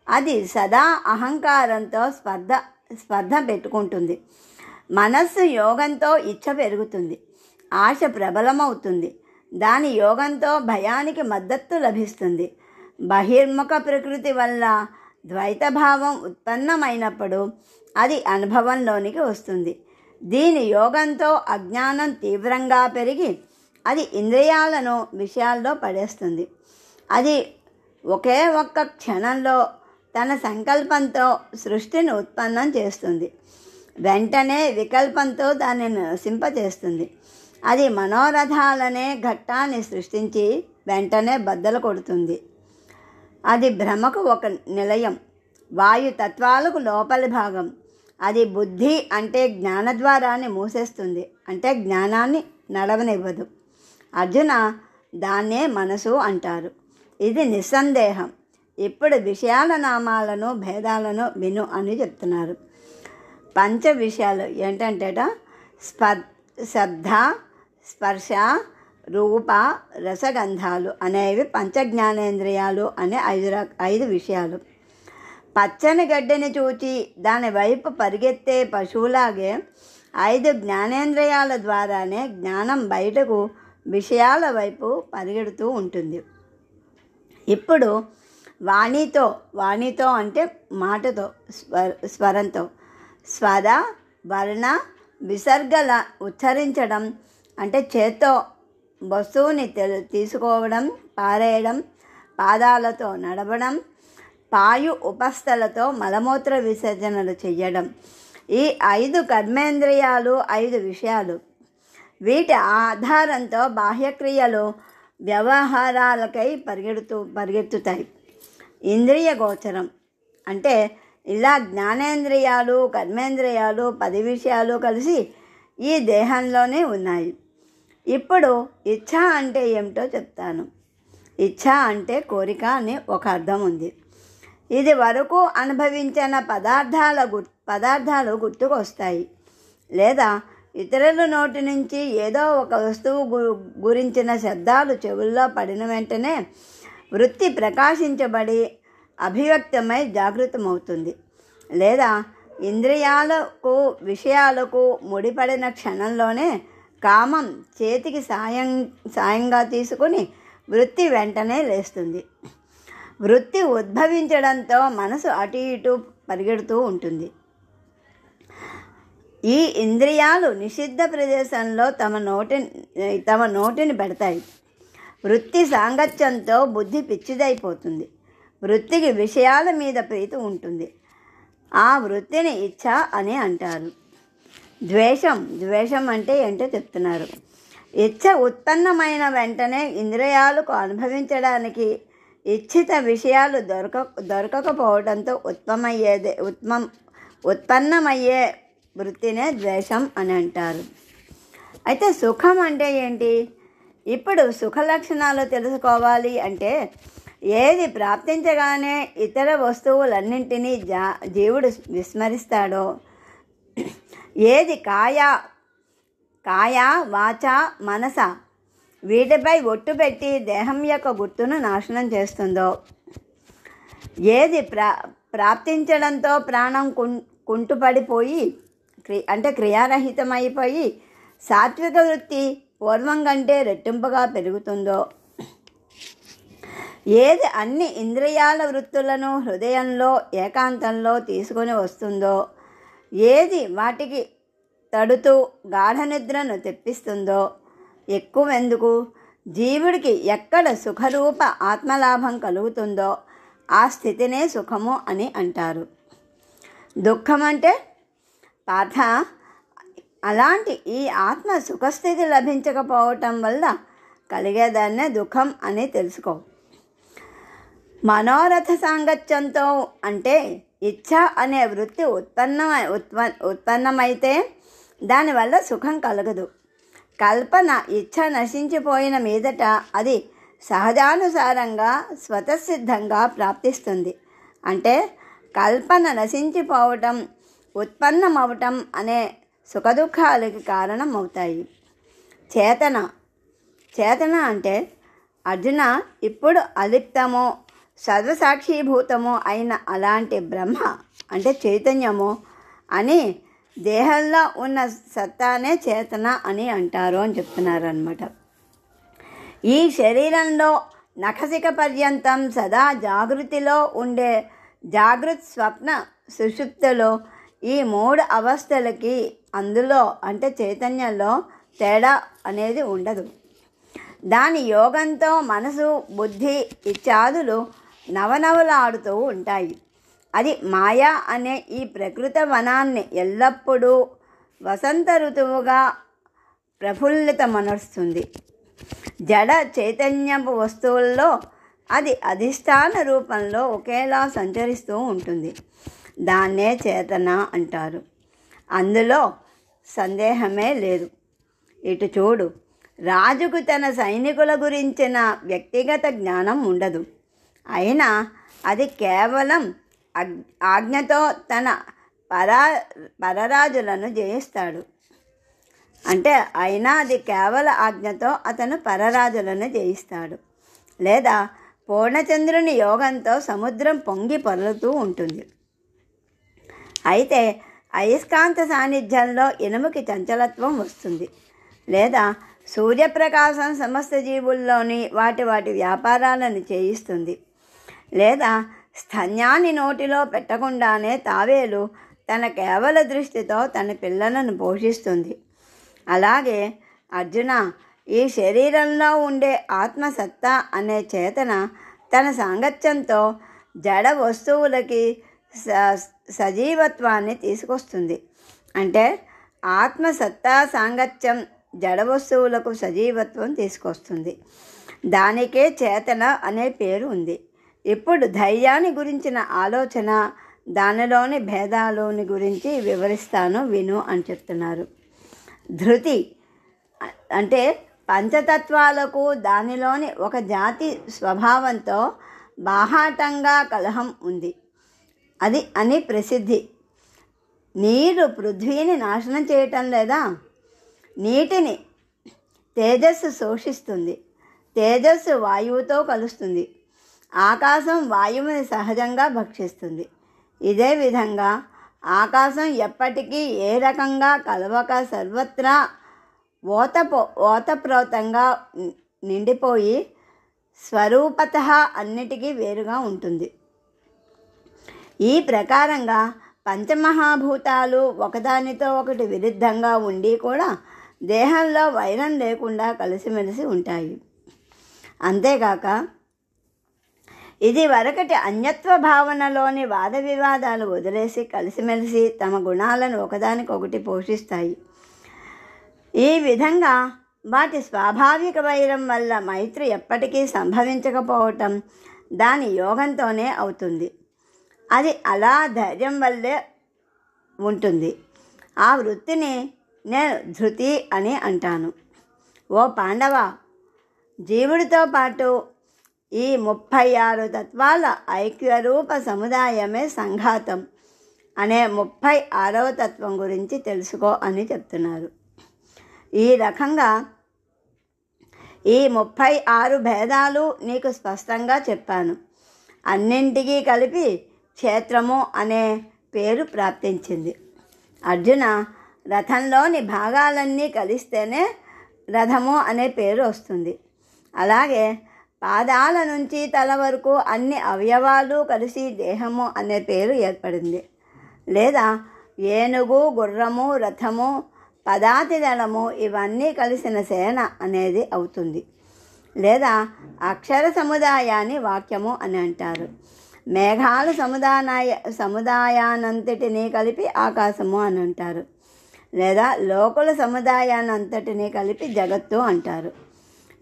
అది సదా అహంకారంతో స్పర్ధ పెట్టుకుంటుంది. మనస్సు యోగంతో ఇచ్చ పెరుగుతుంది, ఆశ ప్రబలమవుతుంది. దాని యోగంతో భయానికి మద్దతు లభిస్తుంది. బహిర్ముఖ ప్రకృతి వల్ల ద్వైతభావం ఉత్పన్నమైనప్పుడు అది అనుభవంలోనికి వస్తుంది. దీని యోగంతో అజ్ఞానం తీవ్రంగా పెరిగి అది ఇంద్రియాలను విషయాల్లో పడేస్తుంది. అది ఒకే ఒక్క క్షణంలో తన సంకల్పంతో సృష్టిని ఉత్పన్నం చేస్తుంది. వెంటనే వికల్పంతో దానిని నశింపచేస్తుంది. అది మనోరథాలనే ఘట్టాన్ని సృష్టించి వెంటనే బద్దలు కొడుతుంది. అది భ్రమకు ఒక నిలయం, వాయుతత్వాలకు లోపలి భాగం. అది బుద్ధి అంటే జ్ఞానద్వారాన్ని మూసేస్తుంది, అంటే జ్ఞానాన్ని నడవనివ్వదు. అర్జున, దాన్నే మనసు అంటారు. ఇది నిస్సందేహం. ఇప్పుడు విషయాల నామాలను భేదాలను విను అని చెప్తున్నారు. 5 విషయాలు ఏంటంటేట శబ్ద స్పర్శ రూప రసగంధాలు అనేవి 5 జ్ఞానేంద్రియాలు అనే 5 విషయాలు. పచ్చని గడ్డిని చూచి దాని వైపు పరిగెత్తే పశువులాగే 5 జ్ఞానేంద్రియాల ద్వారానే జ్ఞానం బయటకు విషయాల వైపు పరిగెడుతూ ఉంటుంది. ఇప్పుడు వాణితో అంటే మాటతో, స్వరంతో స్వర వర్ణ విసర్గల ఉచ్చరించడం అంటే చేత్తో వస్తువుని తీసుకోవడం, పారేయడం, పాదాలతో నడవడం, పాయు ఉపస్థలతో మలమూత్ర విసర్జనలు చెయ్యడం. ఈ 5 కర్మేంద్రియాలు 5 విషయాలు. వీటి ఆధారంతో బాహ్యక్రియలు వ్యవహారాలకై పరిగెత్తుతాయి. ఇంద్రియ గోచరం అంటే ఇలా జ్ఞానేంద్రియాలు కర్మేంద్రియాలు 10 విషయాలు కలిసి ఈ దేహంలోనే ఉన్నాయి. ఇప్పుడు ఇచ్ఛ అంటే ఏమిటో చెప్తాను. ఇచ్ఛ అంటే కోరిక అని ఒక అర్థం ఉంది. ఇది వరకు అనుభవించిన పదార్థాలు గుర్తుకొస్తాయి, లేదా ఇతరుల నోటి నుంచి ఏదో ఒక వస్తువు గురించిన శబ్దాలు చెవుల్లో పడిన వెంటనే వృత్తి ప్రకాశించబడి అభివ్యక్తమై జాగృతమవుతుంది. లేదా ఇంద్రియాలకు విషయాలకు ముడిపడిన క్షణంలోనే కామం చేతికి సాయంగా తీసుకుని వృత్తి వెంటనే లేస్తుంది. వృత్తి ఉద్భవించడంతో మనసు అటు ఇటు పరిగెడుతూ ఉంటుంది. ఈ ఇంద్రియాలు నిషిద్ధ ప్రదేశంలో తమ నోటిని పెడతాయి. వృత్తి సాంగత్యంతో బుద్ధి పిచ్చిదైపోతుంది. వృత్తికి విషయాల మీద ప్రీతి ఉంటుంది. ఆ వృత్తిని ఇచ్ఛ అని అంటారు. ద్వేషం అంటే ఏంటో చెప్తున్నారు. ఇచ్ఛ ఉత్పన్నమైన వెంటనే ఇంద్రియాలకు అనుభవించడానికి ఇచ్ఛిత విషయాలు దొరకకపోవడంతో ఉత్పన్నమయ్యే వృత్తినే ద్వేషం అని అంటారు. అయితే సుఖం అంటే ఏంటి? ఇప్పుడు సుఖ లక్షణాలు తెలుసుకోవాలి అంటే ఏది ప్రాప్తించగానే ఇతర వస్తువులన్నింటినీ జీవుడు విస్మరిస్తాడో, ఏది కాయ వాచ మనస వీటిపై ఒట్టు పెట్టి దేహం యొక్క గుర్తును నాశనం చేస్తుందో, ఏది ప్రాప్తించడంతో ప్రాణం కుంటుపడిపోయి అంటే క్రియారహితమైపోయి సాత్విక వృత్తి పూర్వం కంటే రెట్టింపుగా పెరుగుతుందో, ఏది అన్ని ఇంద్రియాల వృత్తులను హృదయంలో ఏకాంతంలో తీసుకొని వస్తుందో, ఏది వాటికి తడుతూ గాఢ నిద్రను తెప్పిస్తుందో, ఎక్కువెందుకు జీవుడికి ఎక్కడ సుఖరూప ఆత్మలాభం కలుగుతుందో ఆ స్థితినే సుఖము అని అంటారు. దుఃఖం అంటే పాఠ అలాంటి ఈ ఆత్మ సుఖస్థితి లభించకపోవటం వల్ల కలిగేదాన్నే దుఃఖం అని తెలుసుకో. మనోరథ సాంగత్యంతో అంటే ఇచ్ఛ అనే వృత్తి ఉత్పన్నమైతే దానివల్ల సుఖం కలగదు. కల్పన ఇచ్ఛ నశించిపోయిన మీదట అది సహజానుసారంగా స్వతసిద్ధంగా ప్రాప్తిస్తుంది. అంటే కల్పన నశించిపోవటం ఉత్పన్నమవటం అనే సుఖదుఖాలకి కారణం అవుతాయి. చేతన అంటే అర్జున ఇప్పుడు అలిప్తమో సర్వసాక్షీభూతమో అయిన అలాంటి బ్రహ్మ అంటే చైతన్యము అని దేహంలో ఉన్న సత్తానే చేతన అని అంటారు అని చెప్తున్నారు అన్నమాట. ఈ శరీరంలో నఖశిఖ పర్యంతం సదా జాగృతిలో ఉండే జాగృత్ స్వప్న సుషుప్తిలో ఈ 3 అవస్థలకి అందులో అంటే చైతన్యంలో తేడా అనేది ఉండదు. దాని యోగంతో మనసు బుద్ధి ఇత్యాదులు నవనవలాడుతూ ఉంటాయి. అది మాయా అనే ఈ ప్రకృత వనాన్ని ఎల్లప్పుడూ వసంత ఋతువుగా ప్రఫుల్లితమనరుస్తుంది. జడ చైతన్యపు వస్తువుల్లో అది అధిష్టాన రూపంలో ఒకేలా సంచరిస్తూ ఉంటుంది. దాన్నే చేతన అంటారు. అందులో సందేహమే లేదు. ఇటు చూడు, రాజుకు తన సైనికుల గురించిన వ్యక్తిగత జ్ఞానం ఉండదు. అయినా అది కేవలం ఆజ్ఞతో తన పరరాజులను జయిస్తాడు. అంటే అయినా అది కేవల ఆజ్ఞతో అతను పరరాజులను జయిస్తాడు. లేదా పూర్ణచంద్రుని యోగంతో సముద్రం పొంగి పొరలుతూ ఉంటుంది. అయితే అయస్కాంత సాన్నిధ్యంలో ఇనుముకి చంచలత్వం వస్తుంది. లేదా సూర్యప్రకాశం సమస్త జీవుల్లోని వాటి వ్యాపారాలను చేయిస్తుంది. లేదా స్తన్యాన్ని నోటిలో పెట్టకుండానే తావేలు తన కేవల దృష్టితో తన పిల్లలను పోషిస్తుంది. అలాగే అర్జున, ఈ శరీరంలో ఉండే ఆత్మసత్తా అనే చేతన తన సాంగత్యంతో జడ వస్తువులకి సజీవత్వాన్ని తీసుకొస్తుంది. అంటే ఆత్మసత్తా సాంగత్యం జడ వస్తువులకు సజీవత్వం తీసుకొస్తుంది. దానికే చేతన అనే పేరు ఉంది. ఇప్పుడు ధైర్యాన్ని గురించిన ఆలోచన, దానిలోని భేదాలని గురించి వివరిస్తాను విను అని చెప్తున్నారు. ధృతి అంటే పంచతత్వాలకు దానిలోని ఒక జాతి స్వభావంతో బాహాటంగా కలహం ఉంది అది అని ప్రసిద్ధి. నీరు పృథ్వీని నాశనం చేయటం లేదా? నీటిని తేజస్సు శోషిస్తుంది. తేజస్సు వాయువుతో కలుస్తుంది. ఆకాశం వాయువుని సహజంగా భక్షిస్తుంది. ఇదే విధంగా ఆకాశం ఎప్పటికీ ఏ రకంగా కలవక సర్వత్రా ఓతప్రోతంగా నిండిపోయి స్వరూపతః అన్నిటికీ వేరుగా ఉంటుంది. ఈ ప్రకారంగా పంచమహాభూతాలు ఒకదానితో ఒకటి విరుద్ధంగా ఉండి కూడా దేహంలో వైరం లేకుండా కలిసిమెలిసి ఉంటాయి. అంతేగాక ఇది వరకటి అన్యత్వ భావనలోని వాద వివాదాలు వదిలేసి కలిసిమెలిసి తమ గుణాలను ఒకదానికొకటి పోషిస్తాయి. ఈ విధంగా వాటి స్వాభావిక వైరం వల్ల మైత్రి ఎప్పటికీ సంభవించకపోవటం దాని యోగంతోనే అవుతుంది. అది అలా ధైర్యం వల్లే ఉంటుంది. ఆ వృత్తిని నేను ధృతి అని అంటాను. ఓ పాండవ, జీవుడితో పాటు ఈ 36 తత్వాల ఐక్యరూప సముదాయమే సంఘాతం అనే 36వ తత్వం గురించి తెలుసుకో అని చెప్తున్నారు. ఈ రకంగా ఈ 36 భేదాలు నీకు స్పష్టంగా చెప్పాను. అన్నింటికీ కలిపి క్షేత్రము అనే పేరు ప్రాప్తించింది. అర్జున, రథంలోని భాగాలన్నీ కలిస్తేనే రథము అనే పేరు వస్తుంది. అలాగే పాదాల నుంచి తల వరకు అన్ని అవయవాలు కలిసి దేహము అనే పేరు ఏర్పడింది. లేదా ఏనుగు, గుర్రము, రథము, పదాతి దళము ఇవన్నీ కలిసిన సేన అనేది అవుతుంది. లేదా అక్షర సముదాయాన్ని వాక్యము అని అంటారు. మేఘాల సముదాయానంతటినీ కలిపి ఆకాశము అని అంటారు. లేదా లోకుల సముదాయానంతటినీ కలిపి జగత్తు అంటారు.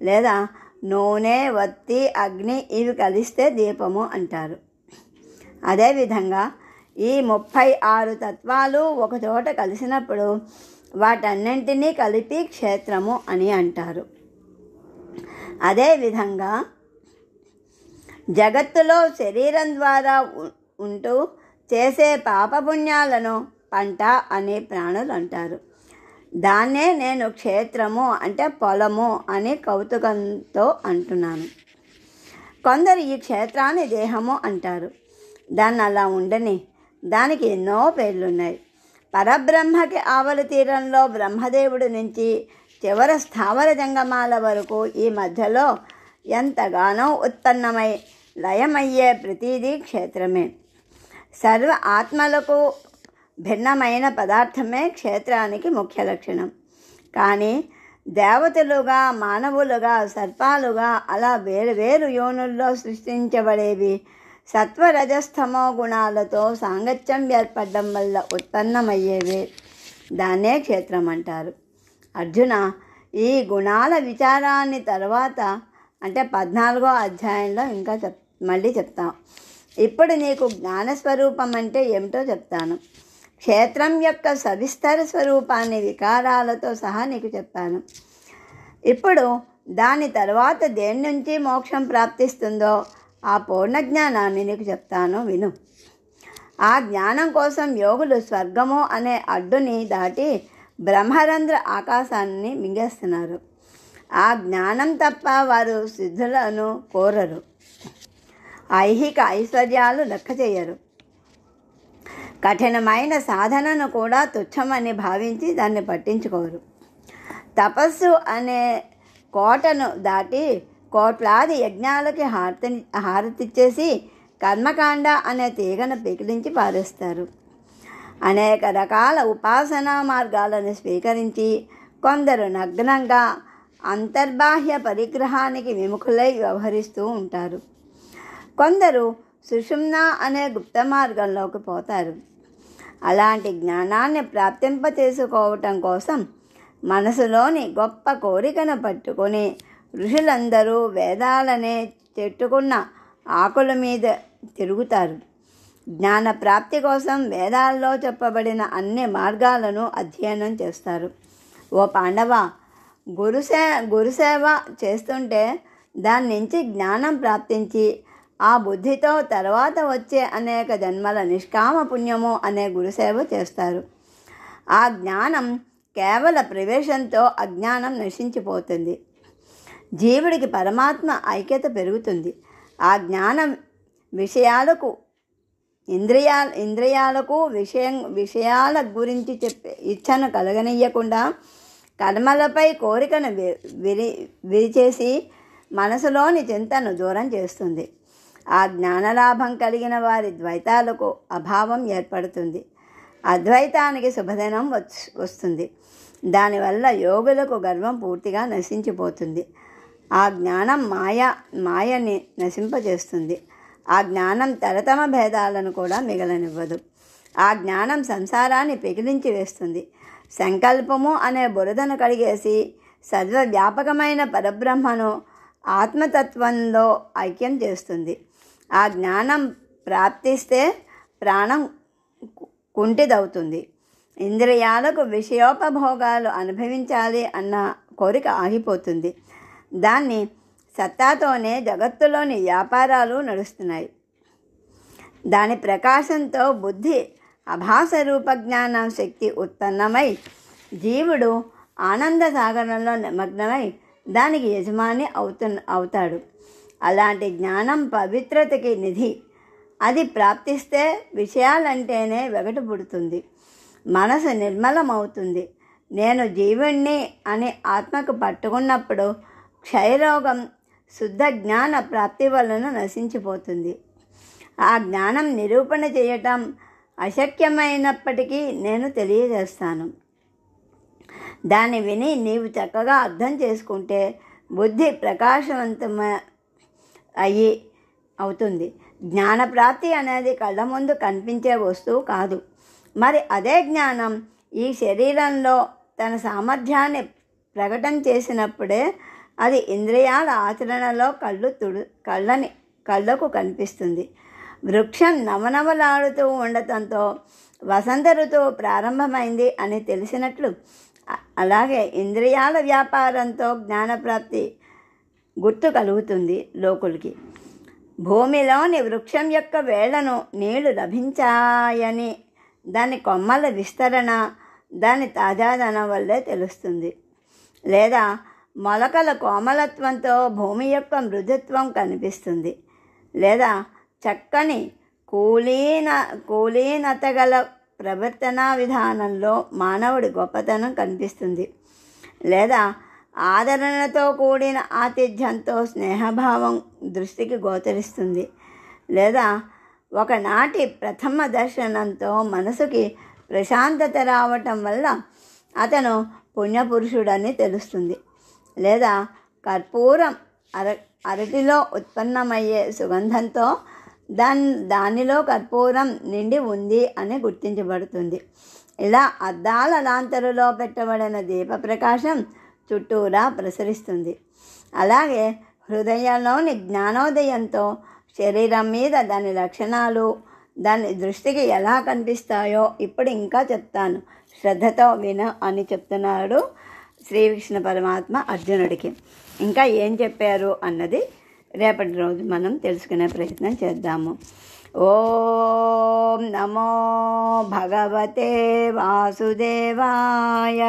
లేదా నూనె, వత్తి, అగ్ని ఇవి కలిస్తే దీపము అంటారు. అదేవిధంగా ఈ 36 తత్వాలు ఒకచోట కలిసినప్పుడు వాటన్నింటినీ కలిపి క్షేత్రము అని అంటారు. అదేవిధంగా జగత్తులో శరీరం ద్వారా ఉంటూ చేసే పాపపుణ్యాలను పంట అని ప్రాణులు అంటారు. దాన్నే నేను క్షేత్రము అంటే పొలము అని కౌతుకంతో అంటున్నాను. కొందరు ఈ క్షేత్రాన్ని దేహము అంటారు. దాన్ని అలా ఉండని, దానికి ఎన్నో పేర్లున్నాయి. పరబ్రహ్మకి ఆవలి తీరంలో బ్రహ్మదేవుడి నుంచి చివర స్థావర జంగమాల వరకు ఈ మధ్యలో ఎంతగానో ఉత్పన్నమై లయమయ్యే ప్రతిదీ క్షేత్రమే. సర్వ ఆత్మలకు భిన్నమైన పదార్థమే క్షేత్రానికి ముఖ్య లక్షణం. కానీ దేవతలుగా, మానవులుగా, సర్పాలుగా అలా వేరు వేరు యోనుల్లో సృష్టించబడేవి సత్వరజస్తమో గుణాలతో సాంగత్యం ఏర్పడడం వల్ల ఉత్పన్నమయ్యేవే. దాన్నే క్షేత్రం అంటారు. అర్జున, ఈ గుణాల విచారాన్ని తర్వాత అంటే 14వ అధ్యాయంలో ఇంకా మళ్ళీ చెప్తాం. ఇప్పుడు నీకు జ్ఞానస్వరూపం అంటే ఏమిటో చెప్తాను. క్షేత్రం యొక్క సవిస్తర స్వరూపాన్ని వికారాలతో సహా నీకు చెప్పాను. ఇప్పుడు దాని తర్వాత దేని నుంచి మోక్షం ప్రాప్తిస్తుందో ఆ పూర్ణ జ్ఞానాన్ని నీకు చెప్తాను, విను. ఆ జ్ఞానం కోసం యోగులు స్వర్గము అనే అడ్డుని దాటి బ్రహ్మరంధ్ర ఆకాశాన్ని మింగేస్తున్నారు. ఆ జ్ఞానం తప్ప వారు సిద్ధులను కోరరు. ఐహిక ఐశ్వర్యాలు లెక్క చేయరు. కఠినమైన సాధనను కూడా తుచ్చమని భావించి దాన్ని పట్టించుకోరు. తపస్సు అనే కోటను దాటి కోట్లాది యజ్ఞాలకి హారతిచ్చేసి కర్మకాండ అనే తీగను పికిలించి పారేస్తారు. అనేక రకాల ఉపాసనా మార్గాలను స్వీకరించి కొందరు నగ్నంగా అంతర్బాహ్య పరిగ్రహానికి విముఖులై వ్యవహరిస్తూ ఉంటారు. కొందరు సుషుమ్న అనే గుప్త మార్గంలోకి పోతారు. అలాంటి జ్ఞానాన్ని ప్రాప్తింపచేసుకోవటం కోసం మనసులోని గొప్ప కోరికను పట్టుకొని ఋషులందరూ వేదాలనే చెట్టుకున్న ఆకుల మీద తిరుగుతారు. జ్ఞాన ప్రాప్తి కోసం వేదాల్లో చెప్పబడిన అన్ని మార్గాలను అధ్యయనం చేస్తారు. ఓ పాండవ, గురుసేవ చేస్తుంటే దాని నుంచి జ్ఞానం ప్రాప్తించి ఆ బుద్ధితో తర్వాత వచ్చే అనేక జన్మల నిష్కామ పుణ్యము అనే గురుసేవ చేస్తారు. ఆ జ్ఞానం కేవల ప్రవేశంతో అజ్ఞానం నశించిపోతుంది. జీవుడికి పరమాత్మ ఐక్యత పెరుగుతుంది. ఆ జ్ఞానం ఇంద్రియాలకు విషయాల గురించి చెప్పే ఇచ్ఛను కలగనీయకుండా కర్మలపై కోరికను విరిచేసి మనసులోని చింతను దూరం చేస్తుంది. ఆ జ్ఞానలాభం కలిగిన వారి ద్వైతాలకు అభావం ఏర్పడుతుంది. అద్వైతానికి శుభదినం వస్తుంది. దానివల్ల యోగులకు గర్వం పూర్తిగా నశించిపోతుంది. ఆ జ్ఞానం మాయని నశింపజేస్తుంది. ఆ జ్ఞానం తరతమ భేదాలను కూడా మిగలనివ్వదు. ఆ జ్ఞానం సంసారాన్ని పెకిలించి వేస్తుంది. సంకల్పము అనే బురదను కడిగేసి సర్వవ్యాపకమైన పరబ్రహ్మను ఆత్మతత్వంలో ఐక్యం చేస్తుంది. ఆ జ్ఞానం ప్రాప్తిస్తే ప్రాణం కుంటిదవుతుంది. ఇంద్రియాలకు విషయోపభోగాలు అనుభవించాలి అన్న కోరిక ఆగిపోతుంది. దాన్ని సత్తాతోనే జగత్తులోని వ్యాపారాలు నడుస్తున్నాయి. దాని ప్రకాశంతో బుద్ధి అభాస రూప జ్ఞానం శక్తి ఉత్పన్నమై జీవుడు ఆనంద సాగరంలో నిమగ్నమై దానికి యజమాని అవుతాడు. అలాంటి జ్ఞానం పవిత్రతకి నిధి. అది ప్రాప్తిస్తే విషయాలంటేనే వెగటు పుడుతుంది. మనసు నిర్మలమవుతుంది. నేను జీవుణ్ణి అని ఆత్మకు పట్టుకున్నప్పుడు క్షయరోగం శుద్ధ జ్ఞాన ప్రాప్తి వలన నశించిపోతుంది. ఆ జ్ఞానం నిరూపణ చేయటం అశక్యమైనప్పటికీ నేను తెలియజేస్తాను. దాన్ని విని నీవు చక్కగా అర్థం చేసుకుంటే బుద్ధి ప్రకాశవంతమయ్యి అవుతుంది. జ్ఞానప్రాప్తి అనేది కళ్ళ ముందు కనిపించే వస్తువు కాదు. మరి అదే జ్ఞానం ఈ శరీరంలో తన సామర్థ్యాన్ని ప్రకటన చేసినప్పుడే అది ఇంద్రియాల ఆచరణలో కళ్ళకు కనిపిస్తుంది. వృక్షం నవనవలాడుతూ ఉండటంతో వసంత ఋతువు ప్రారంభమైంది అని తెలిసినట్లు అలాగే ఇంద్రియాల వ్యాపారంతో జ్ఞానప్రాప్తి గుర్తు కలుగుతుంది లోకులకి. భూమిలోని వృక్షం యొక్క వేళ్లను నీళ్లు లభించాయని దాని కొమ్మల విస్తరణ దాని తాజాదనం వల్లే తెలుస్తుంది. లేదా మొలకల కోమలత్వంతో భూమి యొక్క మృదుత్వం కనిపిస్తుంది. లేదా చక్కని కూలీనతగల ప్రవర్తనా విధానంలో మానవుడి గొప్పతనం కనిపిస్తుంది. లేదా ఆదరణతో కూడిన ఆతిథ్యంతో స్నేహభావం దృష్టికి గోచరిస్తుంది. లేదా ఒకనాటి ప్రథమ దర్శనంతో మనసుకి ప్రశాంతత రావటం వల్ల అతను పుణ్యపురుషుడని తెలుస్తుంది. లేదా కర్పూరం అరటిలో ఉత్పన్నమయ్యే సుగంధంతో దానిలో కర్పూరం నిండి ఉంది అని గుర్తించబడుతుంది. ఇలా అద్దాల లాంతరులో పెట్టబడిన దీపప్రకాశం చుట్టూరా ప్రసరిస్తుంది. అలాగే హృదయంలోని జ్ఞానోదయంతో శరీరం మీద దాని లక్షణాలు దాని దృష్టికి ఎలా కనిపిస్తాయో ఇప్పుడు ఇంకా చెప్తాను, శ్రద్ధతో విను అని చెప్తున్నాడు శ్రీకృష్ణ పరమాత్మ అర్జునుడికి. ఇంకా ఏం చెప్పారు అన్నది రేపటి రోజు మనం తెలుసుకునే ప్రయత్నం చేద్దాము. ఓం నమో భగవతే వాసుదేవాయ.